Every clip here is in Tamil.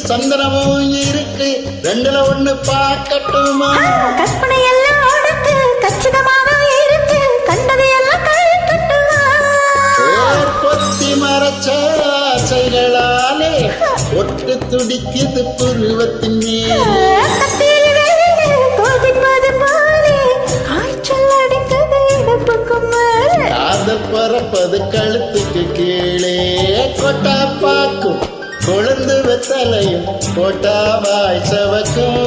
சந்தனமும் இருக்கு, ரெண்டுல ஒண்ணு பார்க்கட்டுமா? கற்பனை எல்லாம் உனக்கு கச்சிதமாக இருக்கு, கண்டதை எல்லாம் கட்டுமா? பொத்தி மறைச்ச ஆசைகளாலே ஒட்டு துடிக்குது புருவத்தின் மேலே. காதல் பறப்பது கழுத்துக்கு கீழே, கொட்டா பாக்கும் கொழுந்து வெத்தலையும் போட்டா வாய் சவக்கும்.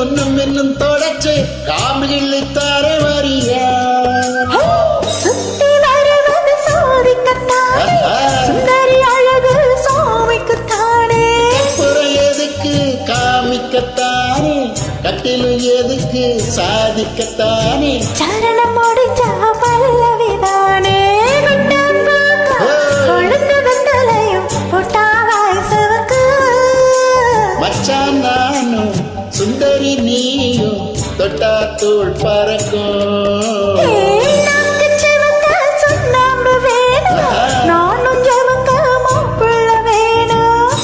ஒன்னும் இன்னும் தொடச்சு காமிகளை தார வரியா? சுத்தி வருவது சோதிக்கத்தானே, சுந்தரி அழகு சோமிக்குத்தானே. அப்புறம் எதுக்கு காமிக்கத்தானே, கட்டிலு எதுக்கு சாதிக்கத்தானே? சரணம் முடிச்சா பல்லவிதானே, கொழுந்து வெத்தலையும் பொட்டாவாய் சவக்கு. மச்சான் நானும் சுந்தரி நீயும் தொட்டா தூள் பறக்கும்.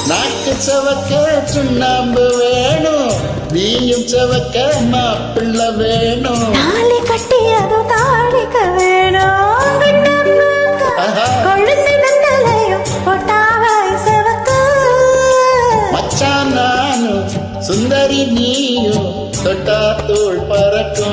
நாக்கு சவக்க சுண்ணாம்பு வேணும், நீயும் சவக்க மாப்பிள்ள வேணும். தாலி கட்டி அது தாடிக்க வேணும், கொழுந்து வெத்தலையும் பொட்டாவாய் சவக்கு. மச்சான் நானும் சுந்தரி நீயும் தொட்டா தூள் பறக்கும்.